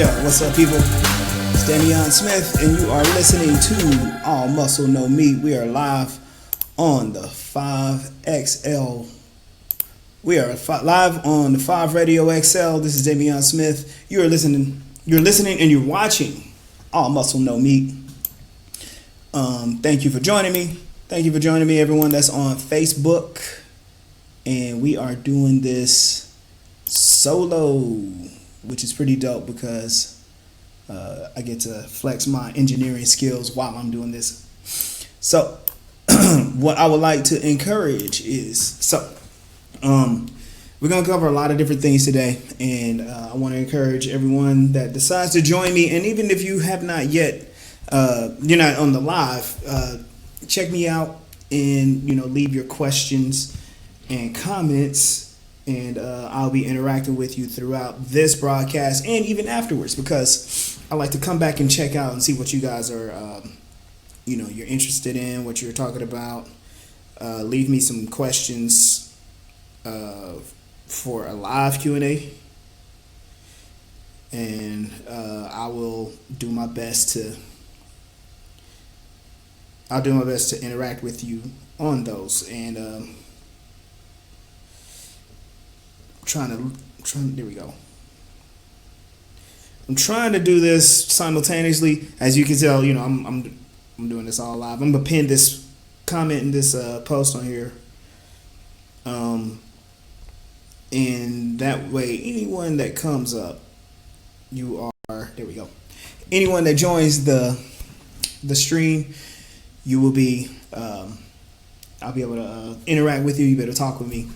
What's up, people? It's Damian Smith, and you are listening to All Muscle No Meat. We are live on the 5XL. We are live on the 5 Radio XL. This is Damian Smith. You're listening, and you're watching All Muscle No Meat. Thank you for joining me. Thank you for joining me, everyone that's on Facebook. And we are doing this solo, which is pretty dope because I get to flex my engineering skills while I'm doing this. So what I would like to encourage is, we're going to cover a lot of different things today, and I want to encourage everyone that decides to join me, and even if you have not yet, you're not on the live, check me out and, leave your questions and comments, and I'll be interacting with you throughout this broadcast and even afterwards, because I like to come back and check out and see what you guys are, you're interested in, what you're talking about. Leave me some questions for a live Q&A, and I will do my best to. I'll do my best to interact with you on those, and there we go. I'm trying to do this simultaneously. As you can tell, I'm doing this all live. I'm gonna pin this comment in this post on here, and that way, anyone that comes up, there we go. Anyone that joins the stream, you will be. I'll be able to interact with you. You better talk with me.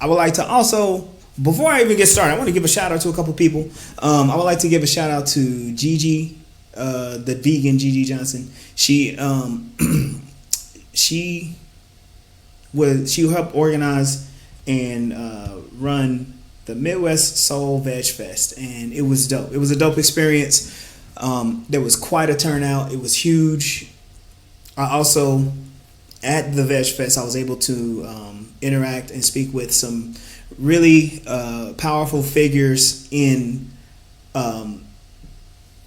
I would like to also, before I even get started, I want to give a shout out to a couple people. I would like to give a shout out to Gigi, the vegan Gigi Johnson. She helped organize and run the Midwest Soul Veg Fest, and it was dope. It was a dope experience. There was quite a turnout. It was huge. I also, at the Veg Fest, I was able to interact and speak with some really powerful figures in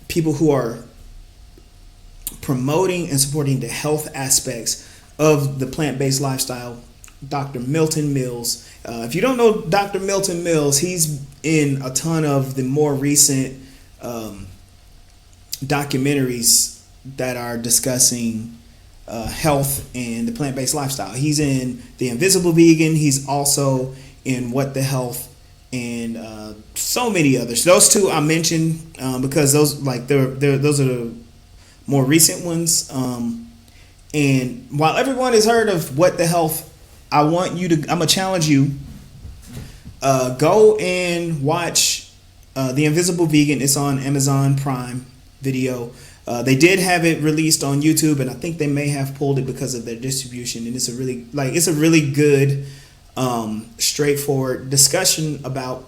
people who are promoting and supporting the health aspects of the plant-based lifestyle. Dr. Milton Mills. If you don't know Dr. Milton Mills, he's in a ton of the more recent documentaries that are discussing health and the plant-based lifestyle. He's in The Invisible Vegan. He's also in What the Health, and so many others. Those two I mentioned because those those are the more recent ones. And while everyone has heard of What the Health, I'm gonna challenge you. Go and watch The Invisible Vegan. It's on Amazon Prime Video. They did have it released on YouTube, and I think they may have pulled it because of their distribution. And it's a really good, straightforward discussion about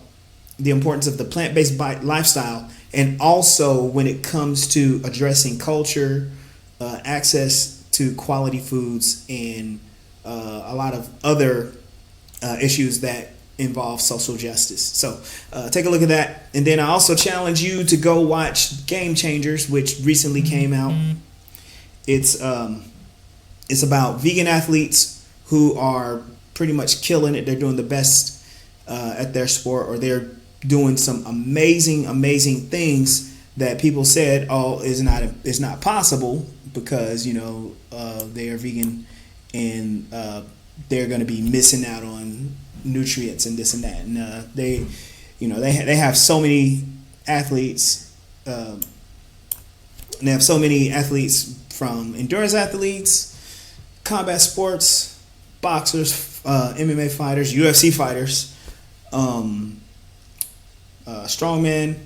the importance of the plant-based lifestyle, and also when it comes to addressing culture, access to quality foods, and a lot of other issues that involve social justice. So take a look at that. And then I also challenge you to go watch Game Changers, which recently came out. It's about vegan athletes who are pretty much killing it. They're doing the best at their sport, or they're doing some amazing things that people said, it's not possible because they are vegan, and they're going to be missing out on nutrients and this and that, and they have so many athletes. They have so many athletes, from endurance athletes, combat sports, boxers, MMA fighters, UFC fighters, strongmen,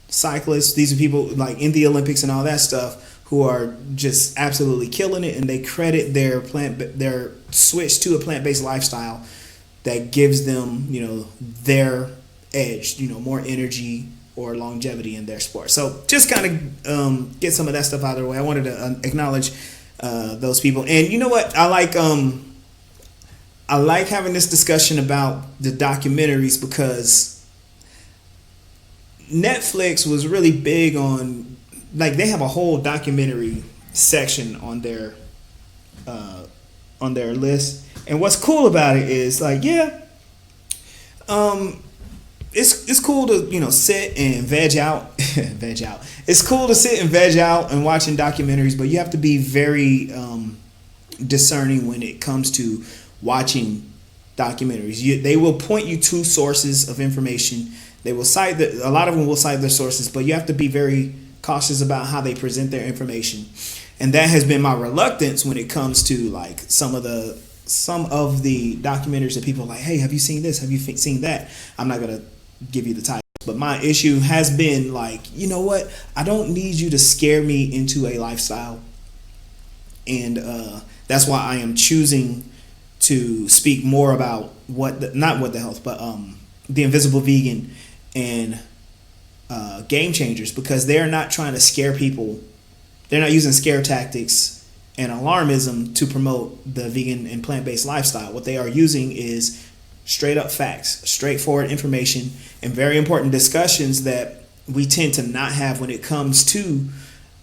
cyclists. These are people like in the Olympics and all that stuff who are just absolutely killing it, and they credit their switch to a plant-based lifestyle that gives them, their edge, more energy or longevity in their sport. So just kind of get some of that stuff out of the way. I wanted to acknowledge those people. And you know what? I like having this discussion about the documentaries because Netflix was really big on, like, they have a whole documentary section uh, on their list. And what's cool about it is, like, yeah, um, it's cool to, sit and veg out, veg out. It's cool to sit and veg out and watching documentaries, but you have to be very discerning when it comes to watching documentaries. They will point you to sources of information. They will cite a lot of them will cite their sources, but you have to be very cautious about how they present their information. And that has been my reluctance when it comes to, like, some of the documentaries that people are like, hey, have you seen this? Have you seen that? I'm not gonna give you the title, but my issue has been, like, you know what? I don't need you to scare me into a lifestyle, and that's why I am choosing to speak more about not what the health, but the Invisible Vegan and Game Changers, because they're not trying to scare people. They're not using scare tactics and alarmism to promote the vegan and plant-based lifestyle. What they are using is straight up facts, straightforward information, and very important discussions that we tend to not have when it comes to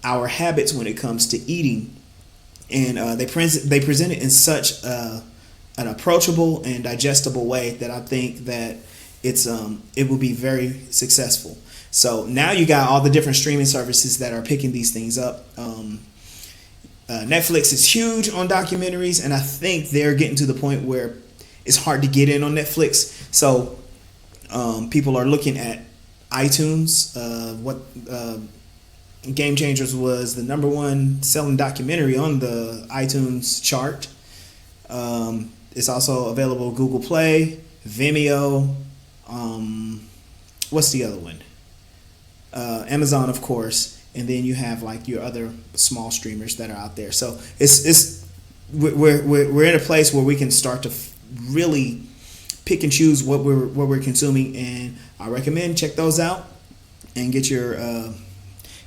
our habits, when it comes to eating. And they present it in such an approachable and digestible way that I think that it will be very successful. So now you got all the different streaming services that are picking these things up. Netflix is huge on documentaries, and I think they're getting to the point where it's hard to get in on Netflix. So people are looking at iTunes. Game Changers was the number one selling documentary on the iTunes chart. It's also available Google Play, Vimeo. What's the other one? Amazon, of course, and then you have, like, your other small streamers that are out there. So we're in a place where we can start to really pick and choose what we're consuming, and I recommend check those out and get your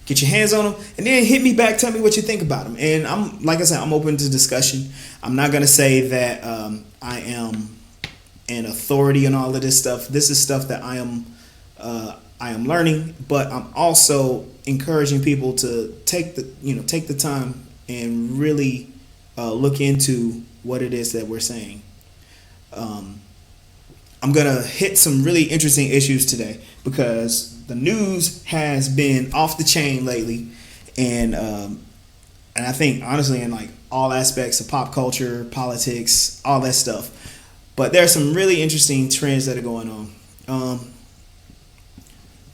hands on them, and then hit me back, tell me what you think about them. And I'm open to discussion. I'm not gonna say that I am an authority on all of this stuff. This is stuff that I am learning, but I'm also encouraging people to take the time and really look into what it is that we're saying. I'm gonna hit some really interesting issues today because the news has been off the chain lately, and I think, honestly, in, like, all aspects of pop culture, politics, all that stuff. But there are some really interesting trends that are going on.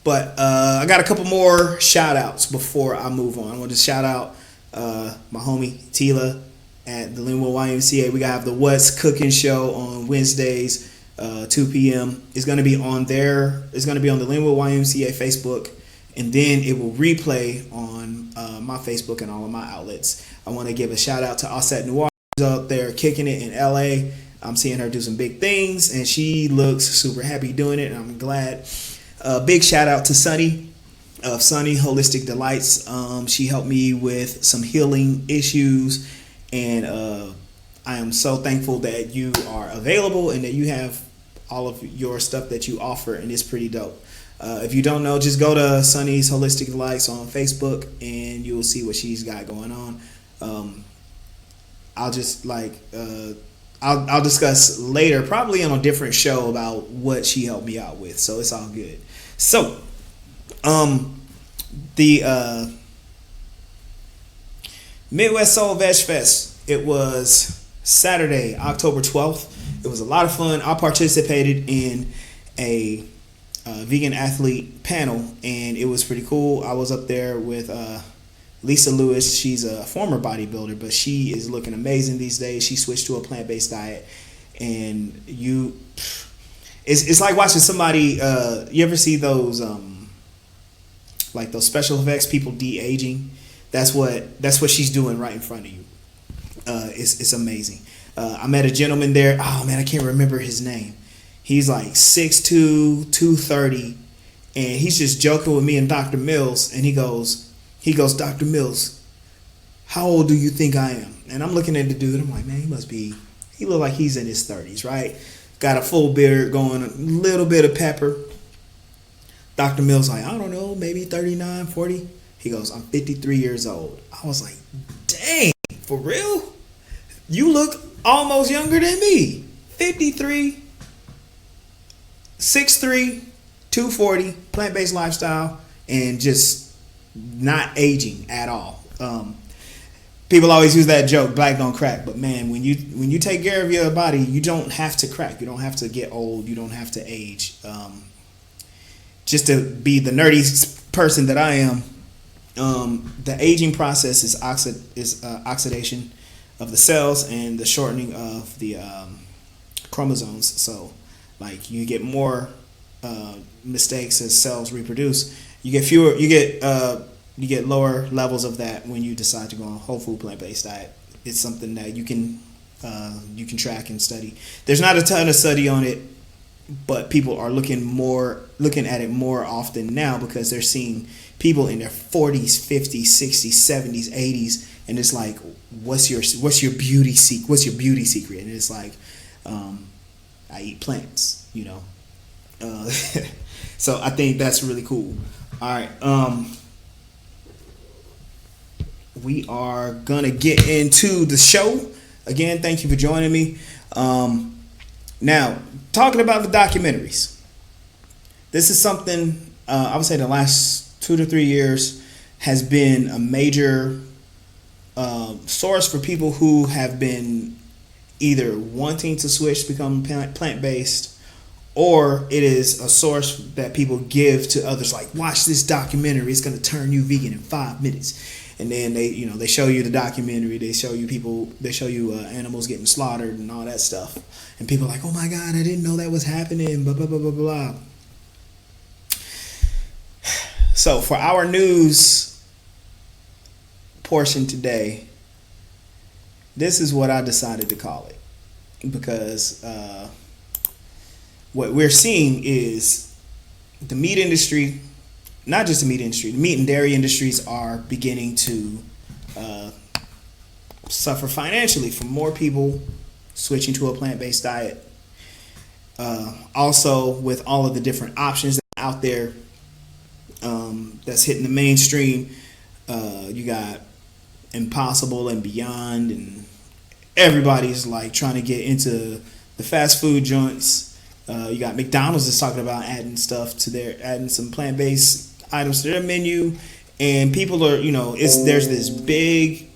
But I got a couple more shout outs before I move on. I want to shout out my homie Tila at the Linwood YMCA. We got the What's Cooking show on Wednesdays, 2 p.m. It's going to be on It's going to be on the Linwood YMCA Facebook, and then it will replay on my Facebook and all of my outlets. I want to give a shout out to Offset Noir, who's out there kicking it in LA. I'm seeing her do some big things, and she looks super happy doing it, and I'm glad. Big shout out to Sunny of Sunny Holistic Delights. She helped me with some healing issues, and I am so thankful that you are available and that you have all of your stuff that you offer, and it's pretty dope. If you don't know, just go to Sunny's Holistic Delights on Facebook, and you'll see what she's got going on. I'll just I'll discuss later, probably on a different show, about what she helped me out with. So it's all good. So, the Midwest Soul Veg Fest. It was Saturday, October 12th. It was a lot of fun. I participated in a vegan athlete panel, and it was pretty cool. I was up there with Lisa Lewis. She's a former bodybuilder, but she is looking amazing these days. She switched to a plant-based diet, and it's like watching somebody. You ever see those like those special effects, people de-aging? That's what she's doing right in front of you. It's amazing. I met a gentleman there. Oh man, I can't remember his name. He's like 6'2", 230, and he's just joking with me and Dr. Mills, and he goes, Dr. Mills, how old do you think I am? And I'm looking at the dude, I'm like, man, he look like he's in his 30s, right? Got a full beard going, a little bit of pepper, Dr. Mills like, I don't know, maybe 39, 40. He goes, I'm 53 years old. I was like, dang, for real? You look almost younger than me. 53, 6'3", 240, plant-based lifestyle, and just not aging at all. People always use that joke, black don't crack. But man, when you take care of your body, you don't have to crack. You don't have to get old. You don't have to age. Just to be the nerdy person that I am, the aging process is oxidation of the cells and the shortening of the chromosomes. So, like, you get more mistakes as cells reproduce. You get fewer. You get lower levels of that when you decide to go on a whole food plant-based diet. It's something that you can track and study. There's not a ton of study on it, but people are looking at it more often now because they're seeing people in their 40s, 50s, 60s, 70s, 80s, and it's like, what's your beauty secret? What's your beauty secret? And it's like, I eat plants, you know. So I think that's really cool. All right. We are gonna get into the show. Again, thank you for joining me. Now, talking about the documentaries. This is something I would say the last 2 to 3 years has been a major source for people who have been either wanting to switch to become plant-based, or it is a source that people give to others, like, watch this documentary, it's going to turn you vegan in 5 minutes. And then they show you the documentary, they show you animals getting slaughtered and all that stuff, and people are like, oh my god, I didn't know that was happening, blah blah blah blah blah. So for our news portion today, this is what I decided to call it, because what we're seeing is the meat industry, not just the meat industry, the meat and dairy industries are beginning to suffer financially from more people switching to a plant-based diet. Also, with all of the different options out there that's hitting the mainstream, you got Impossible and Beyond, and everybody's like trying to get into the fast food joints. You got McDonald's is talking about adding some plant-based items to their menu, and people are, there's this big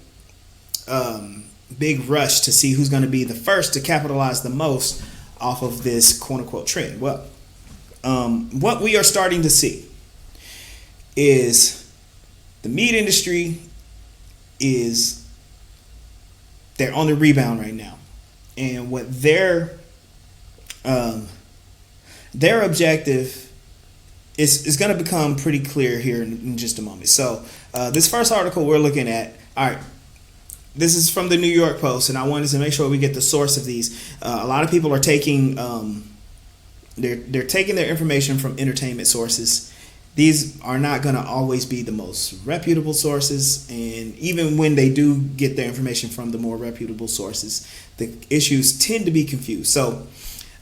rush to see who's going to be the first to capitalize the most off of this quote-unquote trend. Well, what we are starting to see is the meat industry they're on the rebound right now, and what their objective is going to become pretty clear here in just a moment. So this first article we're looking at, all right, this is from the New York Post, and I wanted to make sure we get the source of these. A lot of people are taking they're taking their information from entertainment sources. These are not going to always be the most reputable sources, and even when they do get their information from the more reputable sources, the issues tend to be confused. So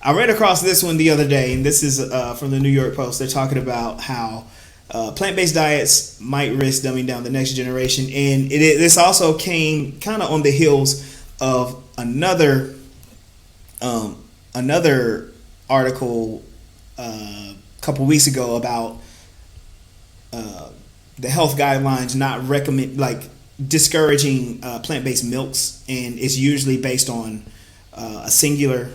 I read across this one the other day, and this is from the New York Post. They're talking about how plant-based diets might risk dumbing down the next generation, and this also came kind of on the heels of another article a couple weeks ago about the health guidelines not discouraging plant-based milks, and it's usually based on a singular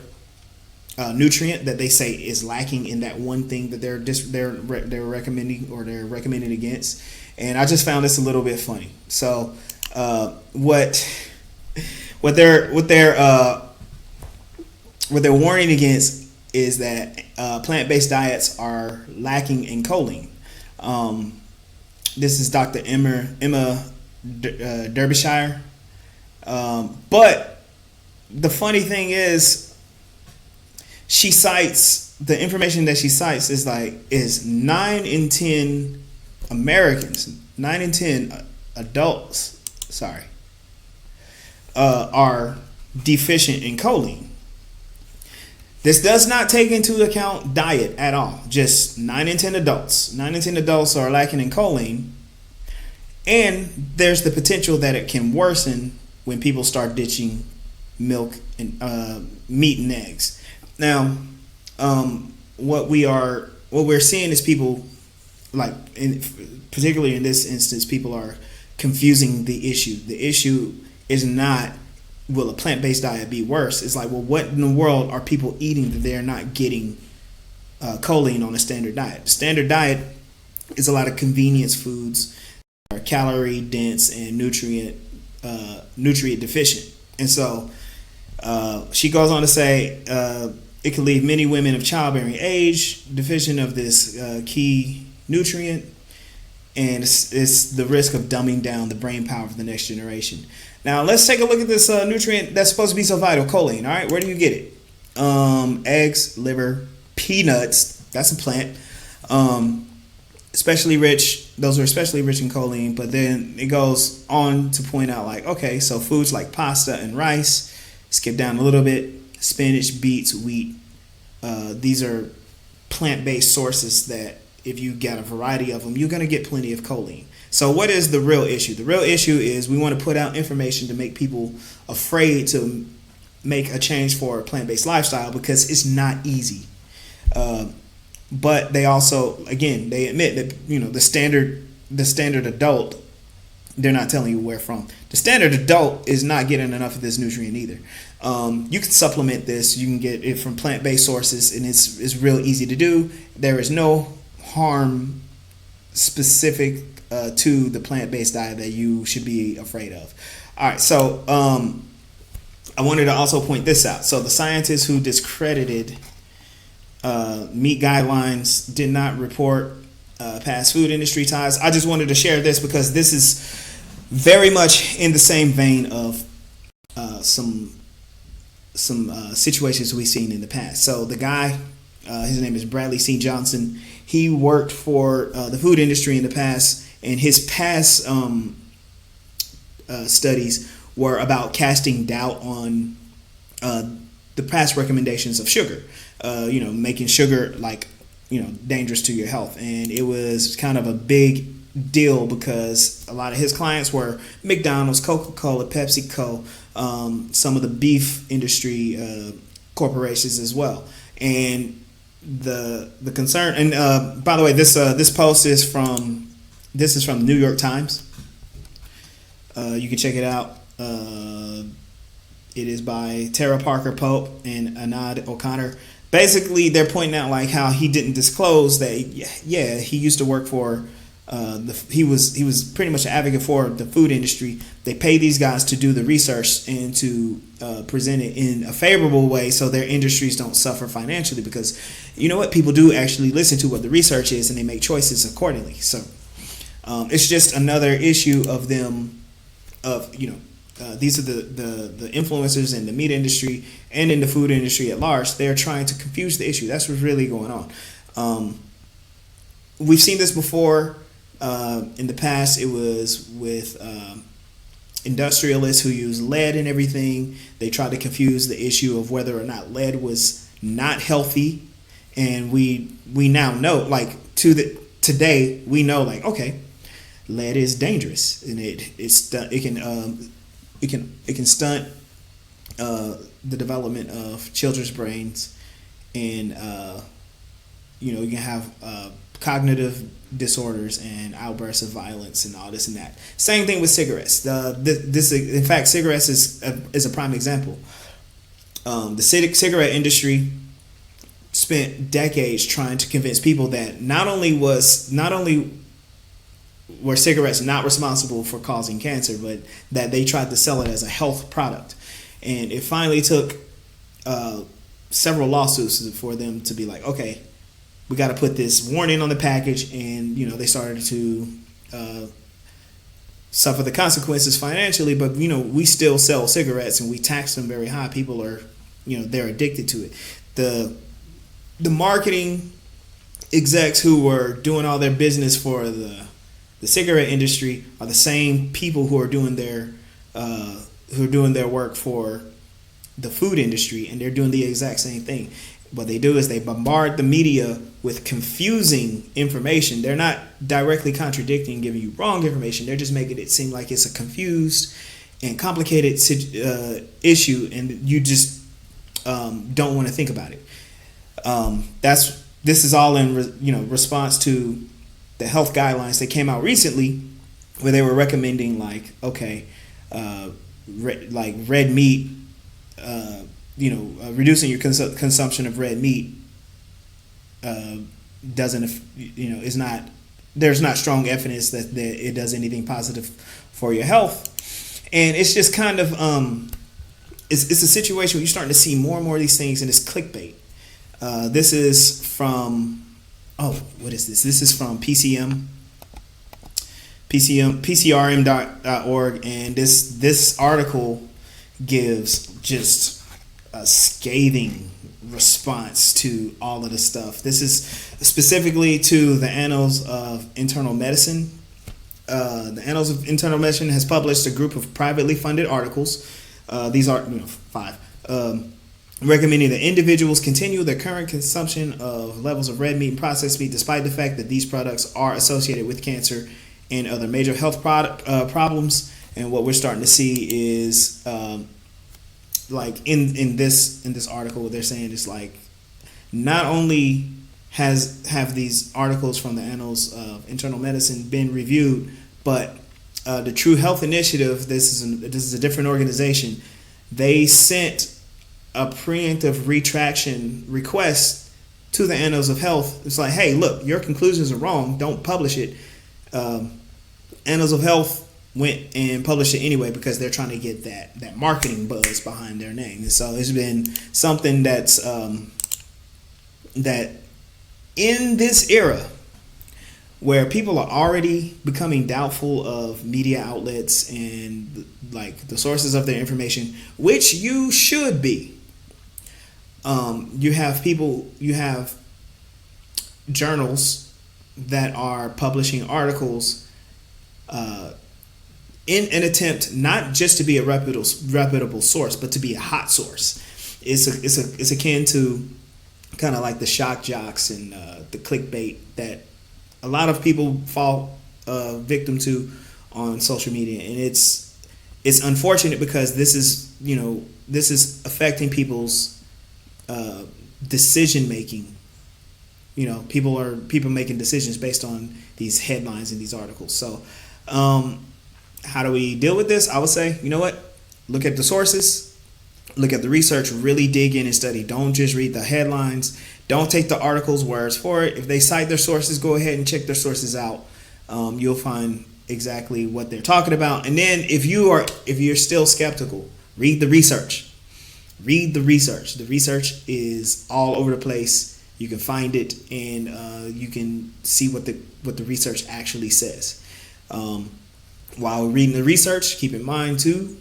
nutrient that they say is lacking in that one thing that they're recommending, or they're recommending against. And I just found this a little bit funny. So what they're warning against is that plant-based diets are lacking in choline. This is Dr. Emma Derbyshire. But the funny thing is, she cites, the information that she cites is 9 in 10 Americans, 9 in 10 adults, are deficient in choline. This does not take into account diet at all. Just 9 in 10 adults. 9 in 10 adults are lacking in choline. And there's the potential that it can worsen when people start ditching milk and meat and eggs. Now, what we're seeing is people, like particularly in this instance, people are confusing the issue. The issue is not, will a plant-based diet be worse? It's like, well, what in the world are people eating that they're not getting choline on a standard diet? The standard diet is a lot of convenience foods, are calorie dense and nutrient deficient. And so she goes on to say it can leave many women of childbearing age deficient of this key nutrient, and it's the risk of dumbing down the brain power of the next generation. Now let's take a look at this nutrient that's supposed to be so vital, choline. All right, where do you get it? Eggs, liver, peanuts. That's a plant. Especially rich. Those are especially rich in choline. But then it goes on to point out, like, okay, so foods like pasta and rice. Skip down a little bit. Spinach, beets, wheat. These are plant-based sources that, if you get a variety of them, you're going to get plenty of choline. So what is the real issue? The real issue is we want to put out information to make people afraid to make a change for a plant-based lifestyle, because it's not easy. But they also, again, they admit that, you know, the standard adult, they're not telling you where from. The standard adult is not getting enough of this nutrient either. You can supplement this. You can get it from plant-based sources, and it's real easy to do. There is no harm specific to the plant-based diet that you should be afraid of. All right, so I wanted to also point this out. So the scientists who discredited meat guidelines did not report past food industry ties. I just wanted to share this because this is very much in the same vein of some situations we've seen in the past. So the guy, his name is Bradley C. Johnson. He worked for the food industry in the past, and his past studies were about casting doubt on the past recommendations of sugar. Making sugar, like, dangerous to your health. And it was kind of a big deal because a lot of his clients were McDonald's, Coca-Cola, PepsiCo, some of the beef industry corporations as well. And the concern, and by the way, this post is from the New York Times. You can check it out. It is by Tara Parker Pope and Anand O'Connor. Basically, they're pointing out, like, how he didn't disclose that. Yeah, he used to work for he was pretty much an advocate for the food industry. They pay these guys to do the research and to present it in a favorable way so their industries don't suffer financially, because you know what, people do actually listen to what the research is and they make choices accordingly. So it's just another issue of them, of these are the influencers in the meat industry and in the food industry at large. They're trying to confuse the issue. That's what's really going on. We've seen this before. In the past, it was with industrialists who use lead and everything. They tried to confuse the issue of whether or not lead was not healthy. And we now know, like, today, we know, like, okay, lead is dangerous, and it can stunt the development of children's brains, and you can have cognitive disorders and outbursts of violence and all this and that. Same thing with cigarettes. In fact, cigarettes is a prime example. The cigarette industry spent decades trying to convince people that not only were cigarettes not responsible for causing cancer, but that they tried to sell it as a health product. And it finally took several lawsuits for them to be like, okay, we got to put this warning on the package. And, they started to suffer the consequences financially, but, we still sell cigarettes and we tax them very high. People are, they're addicted to it. The marketing execs who were doing all their business for the cigarette industry are the same people who are doing their work for the food industry, and they're doing the exact same thing. What they do is they bombard the media with confusing information. They're not directly contradicting, giving you wrong information. They're just making it seem like it's a confused and complicated issue, and you just don't want to think about it. This is all in response to the health guidelines that came out recently, where they were recommending like, okay, like red meat, reducing your consumption of red meat doesn't, is not, there's not strong evidence that it does anything positive for your health. And it's just kind of, it's a situation where you're starting to see more and more of these things, and it's clickbait. This is from, what is this? This is from PCRM.org, and this article gives just a scathing response to all of this stuff. This is specifically to the Annals of Internal Medicine. The Annals of Internal Medicine has published a group of privately funded articles. These are 5. Recommending that individuals continue their current consumption of levels of red meat and processed meat, despite the fact that these products are associated with cancer and other major health problems. And what we're starting to see is, like in this article, they're saying it's like, not only have these articles from the Annals of Internal Medicine been reviewed, but the True Health Initiative, this is a different organization, they sent a preemptive retraction request to the Annals of Health. It's like, hey, look, your conclusions are wrong. Don't publish it. Annals of Health went and published it anyway because they're trying to get that marketing buzz behind their name. And so it's been something that's that in this era where people are already becoming doubtful of media outlets and like the sources of their information, which you should be. You have journals that are publishing articles in an attempt not just to be a reputable source, but to be a hot source. It's akin to kind of like the shock jocks and the clickbait that a lot of people fall victim to on social media, and it's unfortunate because this is affecting people's decision making. People making decisions based on these headlines and these articles. So how do we deal with this? I would say, you know what? Look at the sources, look at the research, really dig in and study. Don't just read the headlines. Don't take the articles' words for it. If they cite their sources, go ahead and check their sources out. You'll find exactly what they're talking about. And then if you're still skeptical, read the research. Read the research. The research is all over the place. You can find it, and you can see what the research actually says. While reading the research, keep in mind too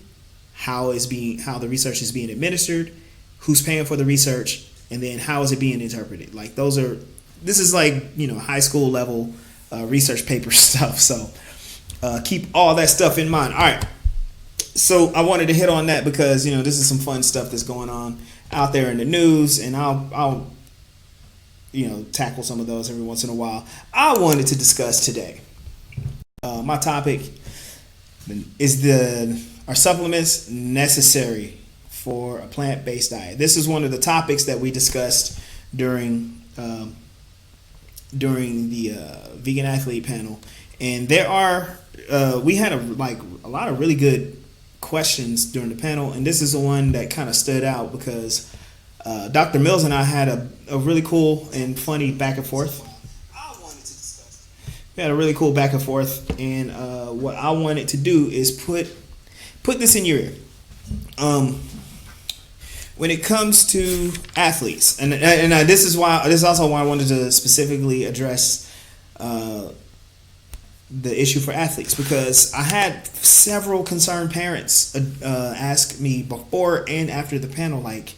how the research is being administered, who's paying for the research, and then how is it being interpreted. Like this is like high school level research paper stuff. So keep all that stuff in mind. All right. So I wanted to hit on that because this is some fun stuff that's going on out there in the news, and I'll tackle some of those every once in a while. I wanted to discuss today. My topic is are supplements necessary for a plant-based diet? This is one of the topics that we discussed during the vegan athlete panel, and we had a lot of really good questions during the panel, and this is the one that kind of stood out because Dr. Mills and I had a really cool and funny back and forth. We had a really cool back and forth, and what I wanted to do is put this in your ear. When it comes to athletes, and this is also why I wanted to specifically address the issue for athletes, because I had several concerned parents ask me before and after the panel, like,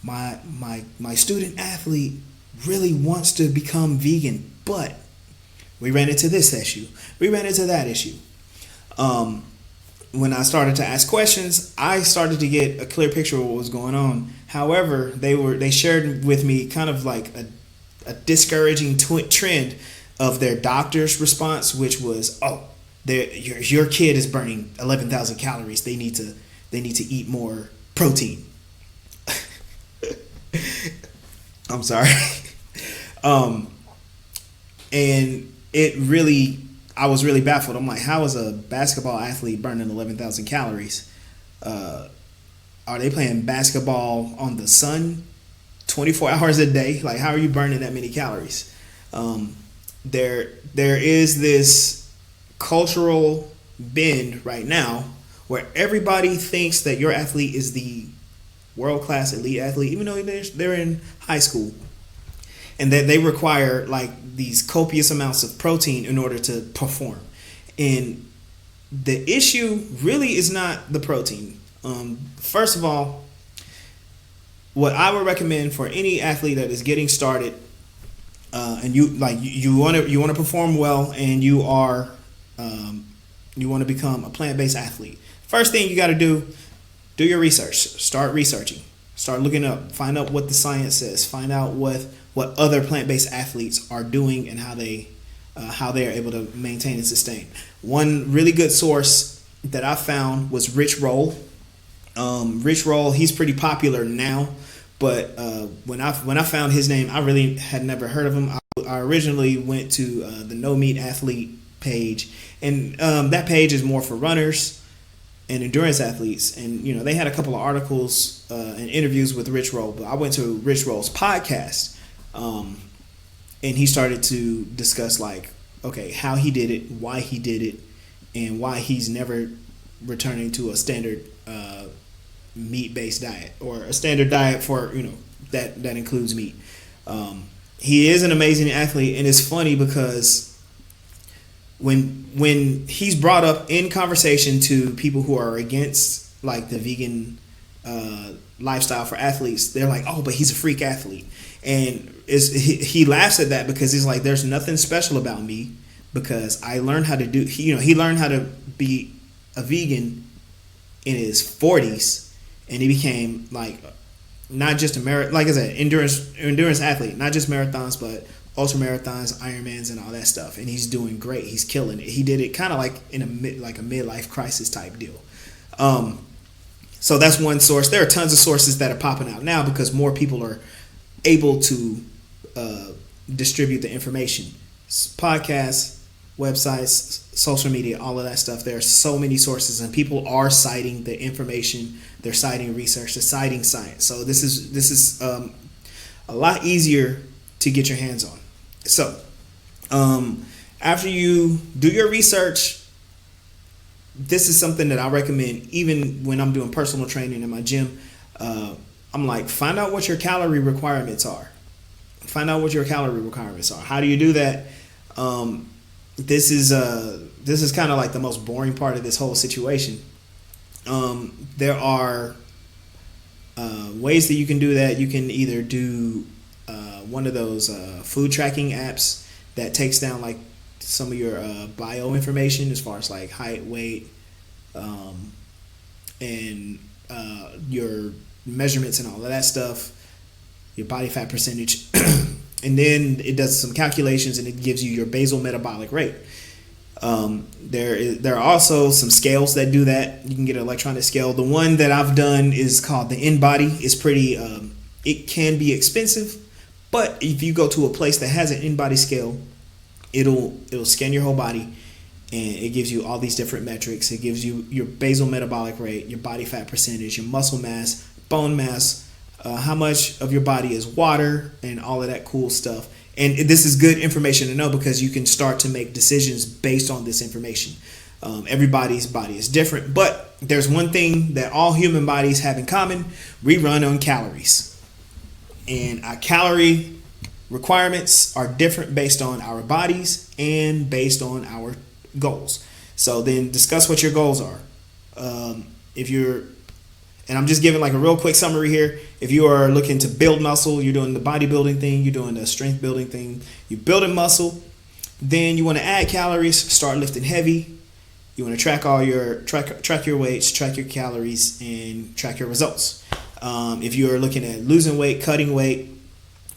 my student athlete really wants to become vegan, but we ran into this issue. We ran into that issue. when I started to ask questions, I started to get a clear picture of what was going on. However, they shared with me kind of like a discouraging trend of their doctor's response, which was, "Oh, your kid is burning 11,000 calories. They need to eat more protein." I'm sorry. And I was really baffled. I'm like, how is a basketball athlete burning 11,000 calories? Are they playing basketball on the sun 24 hours a day? Like, how are you burning that many calories? There is this cultural bend right now where everybody thinks that your athlete is the world-class elite athlete, even though they're in high school, and that they require like these copious amounts of protein in order to perform. And the issue really is not the protein. First of all, what I would recommend for any athlete that is getting started, and you want to perform well, and you want to become a plant-based athlete. First thing you got to do your research. Start researching. Start looking up. Find out what the science says. Find out what other plant-based athletes are doing and how they are able to maintain and sustain. One really good source that I found was Rich Roll. Rich Roll, he's pretty popular now, but when I found his name, I really had never heard of him. I originally went to the No Meat Athlete page, and that page is more for runners and endurance athletes, and they had a couple of articles and interviews with Rich Roll. But I went to Rich Roll's podcast, and he started to discuss how he did it, why he did it, and why he's never returning to a standard meat-based diet, or a standard diet for that includes meat. He is an amazing athlete, and it's funny because when he's brought up in conversation to people who are against like the vegan lifestyle for athletes, they're like, "Oh, but he's a freak athlete," and he laughs at that because he's like, "There's nothing special about me because I learned how to do." He learned how to be a vegan in his 40s, and he became like not just like I said, endurance athlete, not just marathons, but ultra marathons, Ironmans, and all that stuff. And he's doing great. He's killing it. He did it kind of like in a midlife crisis type deal. So that's one source. There are tons of sources that are popping out now because more people are able to distribute the information. Podcasts, websites, social media, all of that stuff. There are so many sources, and people are citing the information. They're citing research. They're citing science. So this is a lot easier to get your hands on. So after you do your research, this is something that I recommend even when I'm doing personal training in my gym. I'm like, find out what your calorie requirements are. Find out what your calorie requirements are. How do you do that? This is kind of like the most boring part of this whole situation. There are ways that you can do that. You can either do one of those food tracking apps that takes down like some of your bio information as far as like height, weight, and your measurements and all of that stuff, your body fat percentage, and then it does some calculations and it gives you your basal metabolic rate. There are also some scales that do that. You can get an electronic scale. The one that I've done is called the InBody. It's pretty. It can be expensive, but if you go to a place that has an InBody scale, it'll scan your whole body, and it gives you all these different metrics. It gives you your basal metabolic rate, your body fat percentage, your muscle mass, bone mass, how much of your body is water, and all of that cool stuff. And this is good information to know because you can start to make decisions based on this information. Everybody's body is different, but there's one thing that all human bodies have in common. We run on calories. And our calorie requirements are different based on our bodies and based on our goals. So then discuss what your goals are. And I'm just giving like a real quick summary here. If you are looking to build muscle, you're doing the bodybuilding thing, you're doing the strength building thing, you're building muscle, then you want to add calories, start lifting heavy. You want to track your weights, track your calories, and track your results. If you are looking at losing weight, cutting weight,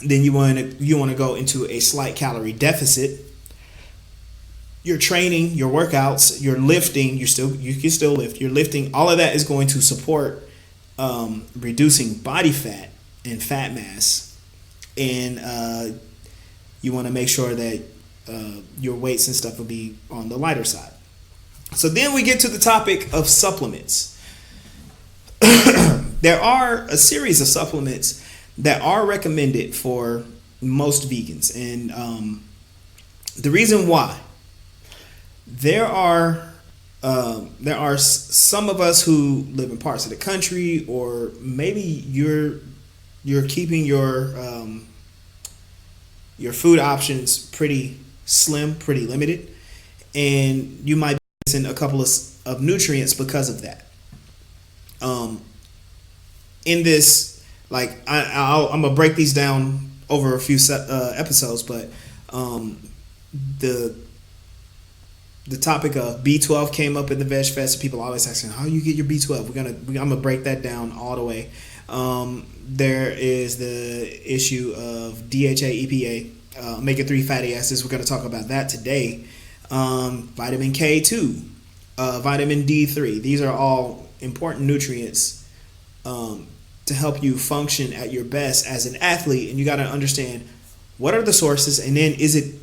then you want to go into a slight calorie deficit. Your training, your workouts, your lifting, you can still lift. Your lifting, all of that is going to support reducing body fat and fat mass, and you want to make sure that your weights and stuff will be on the lighter side. So then we get to the topic of supplements. There are a series of supplements that are recommended for most vegans, and the reason why, there are some of us who live in parts of the country, or maybe you're keeping your food options pretty slim, pretty limited, and you might be missing a couple of nutrients because of that. In this, like I'm gonna break these down over a few episodes, but the topic of B12 came up in the Veg Fest. People always asking how you get your B12. I'm gonna break that down all the way. There is the issue of DHA, EPA, omega-3 fatty acids. We're gonna talk about that today. Vitamin K2, vitamin D3. These are all important nutrients to help you function at your best as an athlete, and you got to understand what are the sources, and then is it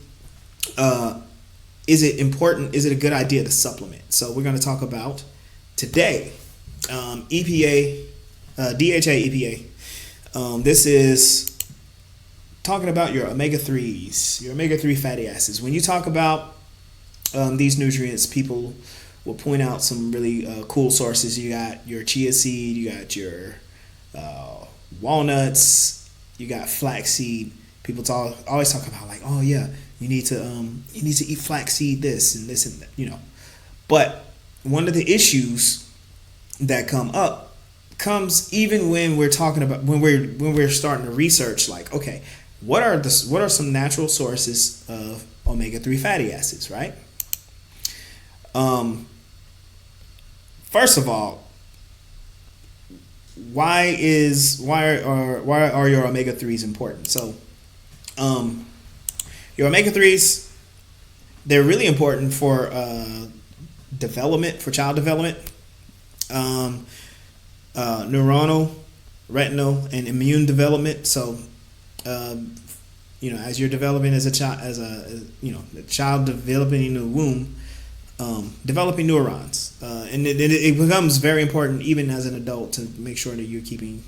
important? Is it a good idea to supplement? So we're going to talk about today EPA, DHA, EPA. This is talking about your omega-3s, your omega-3 fatty acids. When you talk about these nutrients, people will point out some really cool sources. You got your chia seed, you got your walnuts, you got flaxseed. People always talk about, like, oh yeah, you need to eat flaxseed, this and that, But one of the issues that comes even when we're talking about when we're starting to research, like, okay, what are some natural sources of omega-3 fatty acids, right? First of all, why are your omega-3s important? So, your omega-3s, they're really important for development, for child development, neuronal, retinal, and immune development. So, as you're developing as a child, the child developing in the womb, developing neurons, and it becomes very important even as an adult to make sure that you're keeping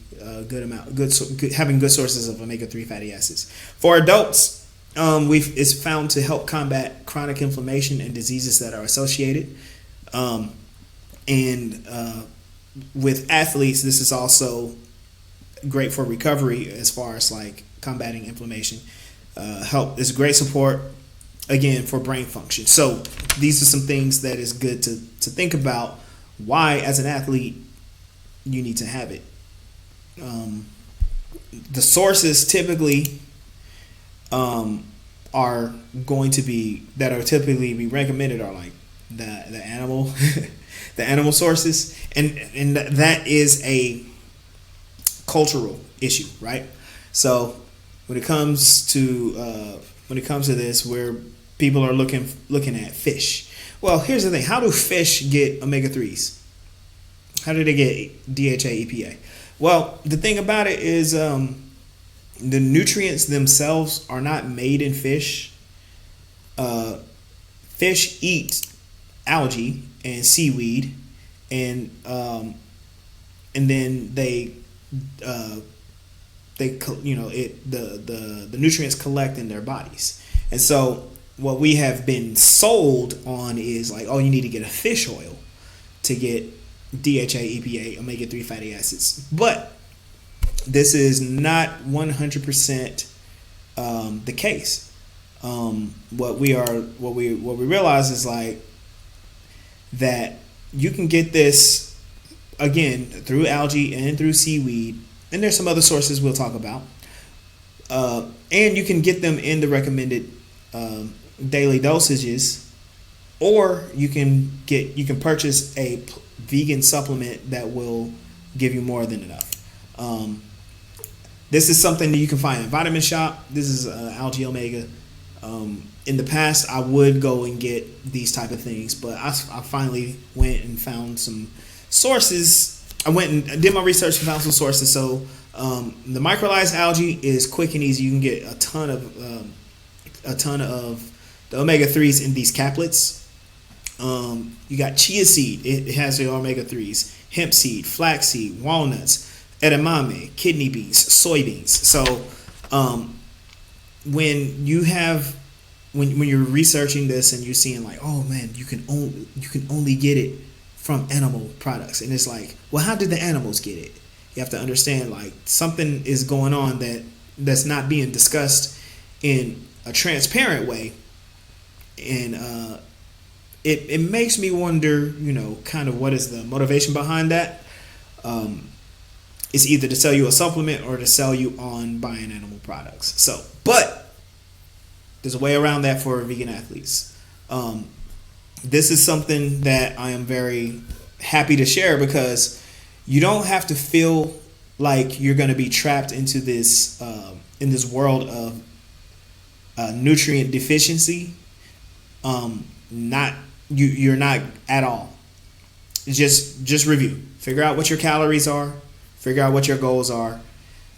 having good sources of omega-3 fatty acids. For adults, it's found to help combat chronic inflammation and diseases that are associated. With athletes, this is also great for recovery as far as like combating inflammation. It's great support, again, for brain function. So these are some things that is good to think about why, as an athlete, you need to have it. The sources typically are going to be recommended are like the animal the animal sources, and that is a cultural issue, right? So when it comes to this, where people are looking at fish, well, here's the thing: how do fish get omega-3s? How do they get DHA, EPA? Well, the thing about it is the nutrients themselves are not made in fish. Fish eat algae and seaweed, and then the nutrients collect in their bodies. And so what we have been sold on is like, oh, you need to get a fish oil to get DHA, EPA, omega-3 fatty acids. But this is not 100% the case. What we realize is like that you can get this again through algae and through seaweed, and there's some other sources we'll talk about. And you can get them in the recommended daily dosages, or you can purchase a vegan supplement that will give you more than enough. This is something that you can find in Vitamin Shop. This is Algae Omega. In the past, I would go and get these type of things, but I finally went and found some sources. I went and did my research and found some sources. So the microlyzed algae is quick and easy. You can get a ton of the omega-3s in these caplets. You got chia seed. It has the omega-3s. Hemp seed, flax seed, walnuts, edamame, kidney beans, soybeans. So when you're researching this and you're seeing like, oh man, you can only get it from animal products, and it's like, well, how did the animals get it? You have to understand like something is going on that's not being discussed in a transparent way, and it makes me wonder, kind of what is the motivation behind that. It's either to sell you a supplement or to sell you on buying animal products. So, but there's a way around that for vegan athletes. This is something that I am very happy to share, because you don't have to feel like you're going to be trapped into this in this world of nutrient deficiency. You're not at all. Just review. Figure out what your calories are. Figure out what your goals are.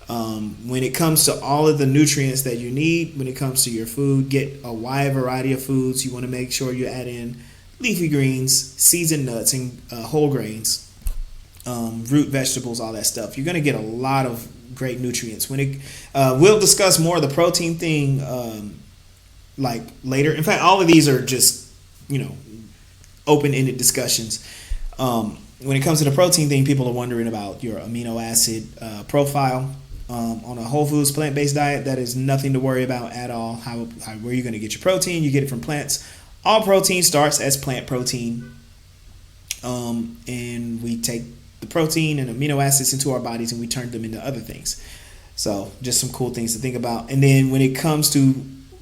When it comes to all of the nutrients that you need, when it comes to your food, get a wide variety of foods. You want to make sure you add in leafy greens, seeds and nuts, and whole grains, root vegetables, all that stuff. You're going to get a lot of great nutrients. We'll discuss more of the protein thing like later. In fact, all of these are just open-ended discussions. When it comes to the protein thing, people are wondering about your amino acid profile. On a whole foods plant-based diet, that is nothing to worry about at all. Where you're going to get your protein, you get it from plants. All protein starts as plant protein, and we take the protein and amino acids into our bodies and we turn them into other things. So just some cool things to think about. And then when it comes to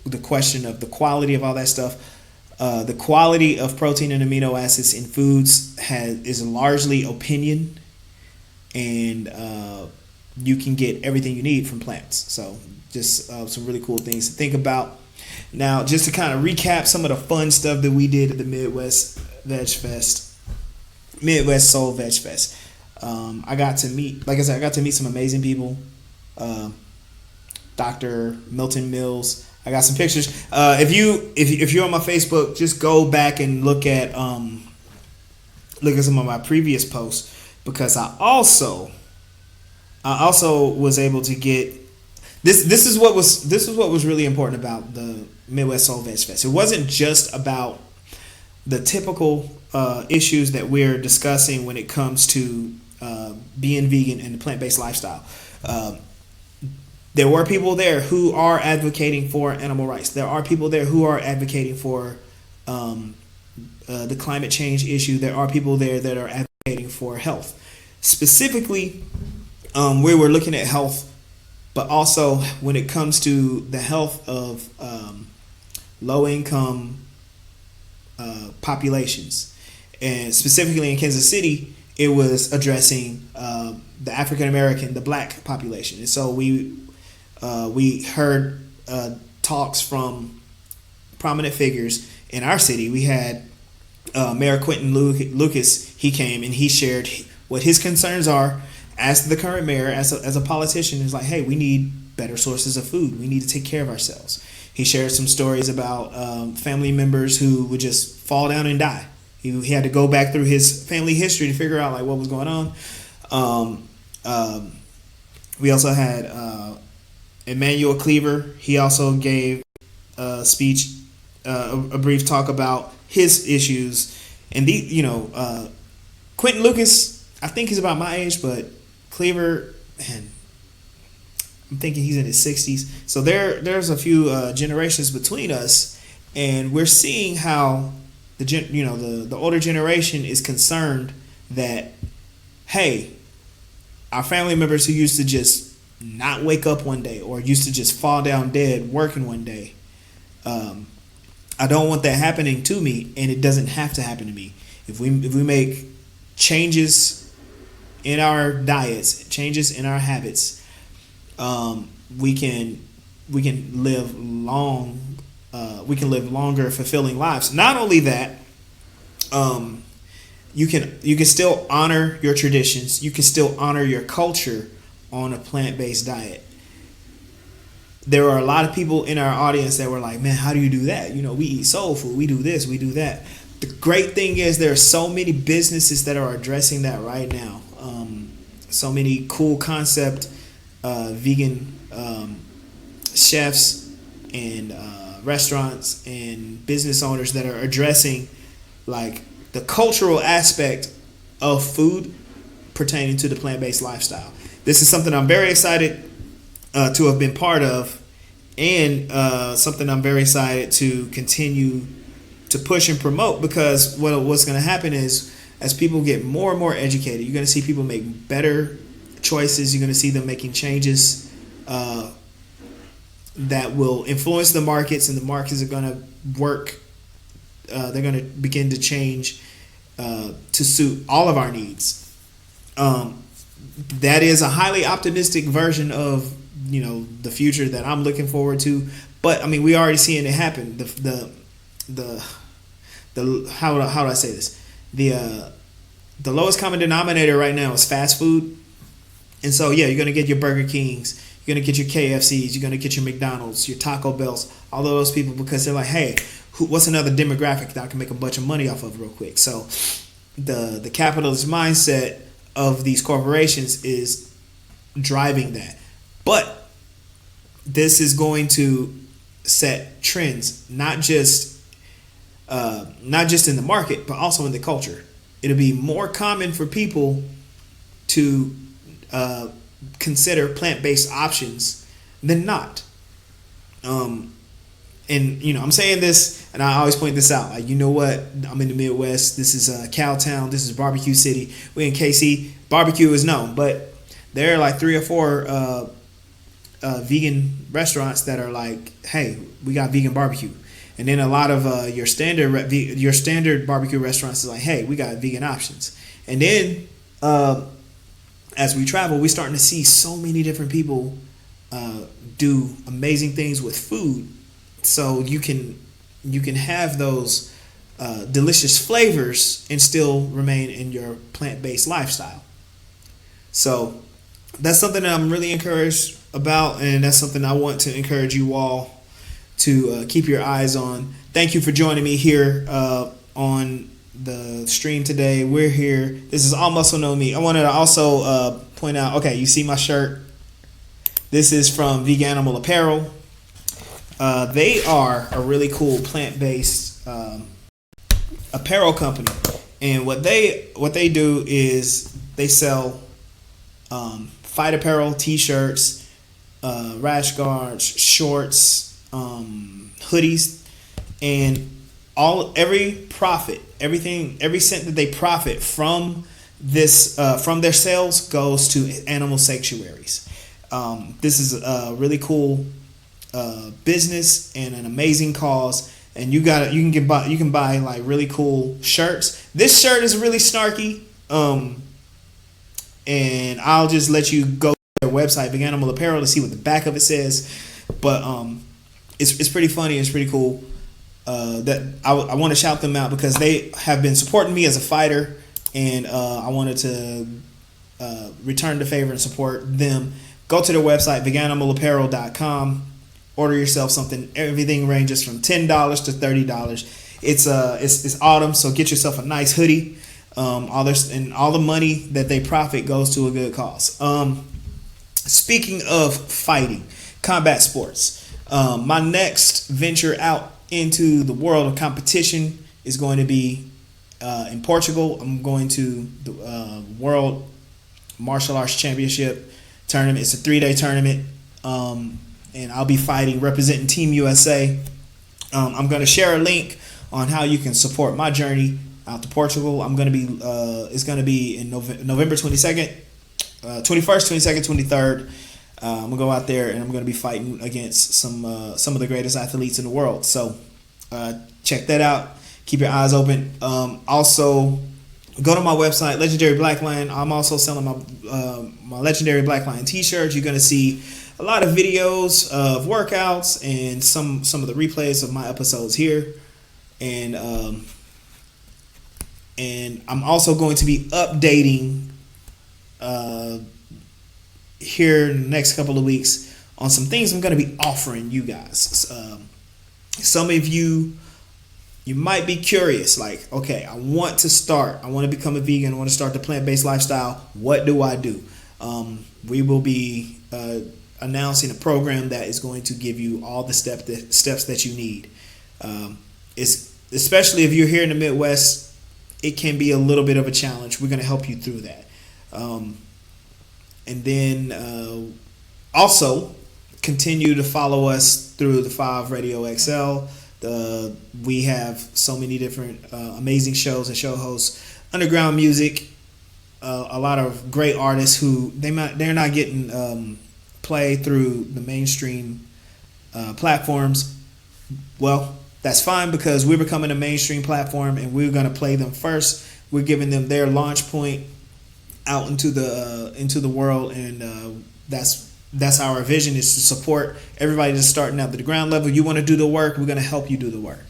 the question of the quality of all that stuff, the quality of protein and amino acids in foods is largely opinion, and you can get everything you need from plants. So just some really cool things to think about. Now, just to kind of recap some of the fun stuff that we did at the Midwest Soul Veg Fest. I got to meet some amazing people. Dr. Milton Mills. I got some pictures. If you're on my Facebook, just go back and look at some of my previous posts, because I also was able to get this. This is what was really important about the Midwest Soul Veg Fest. It wasn't just about the typical issues that we're discussing when it comes to being vegan and the plant-based lifestyle. There were people there who are advocating for animal rights. There are people there who are advocating for the climate change issue. There are people there that are advocating for health. Specifically, we were looking at health, but also when it comes to the health of low-income populations. And specifically in Kansas City, it was addressing the African-American, the black population. And so we heard talks from prominent figures in our city. We had Mayor Quentin Lucas. He came and he shared what his concerns are as the current mayor, as a politician. Is like, hey, we need better sources of food. We need to take care of ourselves. He shared some stories about family members who would just fall down and die. He had to go back through his family history to figure out like what was going on. We also had Emmanuel Cleaver. He also gave a speech, a brief talk about his issues. And Quentin Lucas, I think he's about my age, but Cleaver, man, I'm thinking he's in his 60s. So there's a few generations between us, and we're seeing how the older generation is concerned that, hey, our family members who used to just not wake up one day or used to just fall down dead working one day, I don't want that happening to me, and it doesn't have to happen to me. If we make changes in our diets, changes in our habits, we can live long. We can live longer, fulfilling lives. Not only that, you can still honor your traditions. You can still honor your culture on a plant-based diet. There are a lot of people in our audience that were like, man, how do you do that? We eat soul food. We do this. We do that. The great thing is there are so many businesses that are addressing that right now. So many cool concept vegan chefs and restaurants and business owners that are addressing like the cultural aspect of food pertaining to the plant-based lifestyle. This is something I'm very excited to have been part of, and something I'm very excited to continue to push and promote, because what's going to happen is as people get more and more educated, you're going to see people make better choices. You're going to see them making changes that will influence the markets, and the markets are going to work. They're going to begin to change to suit all of our needs. That is a highly optimistic version of the future that I'm looking forward to. But I mean, we already seeing it happen. The how do I say this? The lowest common denominator right now is fast food, and so yeah, you're gonna get your Burger Kings, you're gonna get your KFCs, you're gonna get your McDonald's, your Taco Bells, all of those people, because they're like, hey, what's another demographic that I can make a bunch of money off of real quick? So the capitalist mindset of these corporations is driving that. But this is going to set trends, not just in the market, but also in the culture. It'll be more common for people to consider plant-based options than not. And I'm saying this, and I always point this out. Like, you know what? I'm in the Midwest. This is Cowtown. This is Barbecue City. We're in KC. Barbecue is known, but there are like 3 or 4 vegan restaurants that are like, hey, we got vegan barbecue. And then a lot of your standard barbecue restaurants is like, hey, we got vegan options. And then as we travel, we're starting to see so many different people do amazing things with food. So you can have those delicious flavors and still remain in your plant-based lifestyle. So that's something that I'm really encouraged about, and that's something I want to encourage you all to keep your eyes on. Thank you for joining me here on the stream today. We're here. This is All Muscle No Meat. I wanted to also point out, okay, you see my shirt? This is from Veganimal Apparel. They are a really cool plant-based apparel company, and what they do is they sell fight apparel, t-shirts, rash guards, shorts, hoodies, and every cent that they profit from this from their sales goes to animal sanctuaries. This is a really cool business and an amazing cause, and you can buy like really cool shirts. This shirt is really snarky, and I'll just let you go to their website, Veganimal Apparel, to see what the back of it says. But it's pretty funny. It's pretty cool. That I want to shout them out because they have been supporting me as a fighter, and I wanted to return the favor and support them. Go to their website, veganimalapparel.com. Order yourself something. Everything ranges from $10 to $30. It's autumn, so get yourself a nice hoodie. All the money that they profit goes to a good cause. Speaking of fighting, combat sports, my next venture out into the world of competition is going to be in Portugal. I'm going to the World Martial Arts Championship tournament. It's a 3-day tournament, and I'll be fighting representing Team USA. I'm going to share a link on how you can support my journey out to Portugal. I'm going to be it's going to be in November 22nd, 21st, 22nd, 23rd. I'm gonna go out there and I'm gonna be fighting against some of the greatest athletes in the world. So Check that out. Keep your eyes open. Also, go to my website, Legendary Black Lion. I'm also selling my Legendary Black Lion t-shirts. You're going to see a lot of videos of workouts and some of the replays of my episodes here. And I'm also going to be updating here in the next couple of weeks on some things I'm going to be offering you guys. Some of you might be curious, like, okay, I want to become a vegan, I want to start the plant-based lifestyle. What do I do? We will be announcing a program that is going to give you all the steps that you need. It's especially if you're here in the Midwest, it can be a little bit of a challenge. We're going to help you through that. And then also continue to follow us through the 5 Radio XL. We have so many different amazing shows and show hosts, underground music, a lot of great artists who they're not getting play through the mainstream platforms. Well, that's fine, because we're becoming a mainstream platform and we're going to play them first. We're giving them their launch point out into the world, and that's our vision, is to support everybody that's starting out at the ground level. You want to do the work, we're going to help you do the work.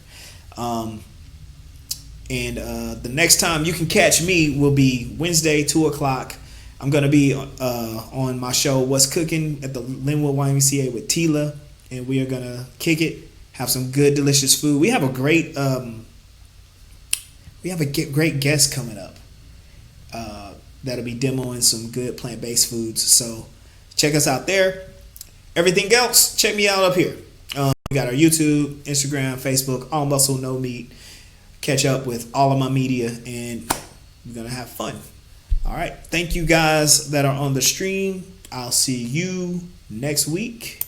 The next time you can catch me will be Wednesday, 2:00. I'm going to be on my show, What's Cooking, at the Linwood YMCA with Tila, and we are going to kick it, have some good, delicious food. We have a great guest coming up that'll be demoing some good plant-based foods. So check us out there. Everything else, check me out up here. We got our YouTube, Instagram, Facebook, All Muscle No Meat. Catch up with all of my media, and we're gonna have fun. All right, thank you guys that are on the stream. I'll see you next week.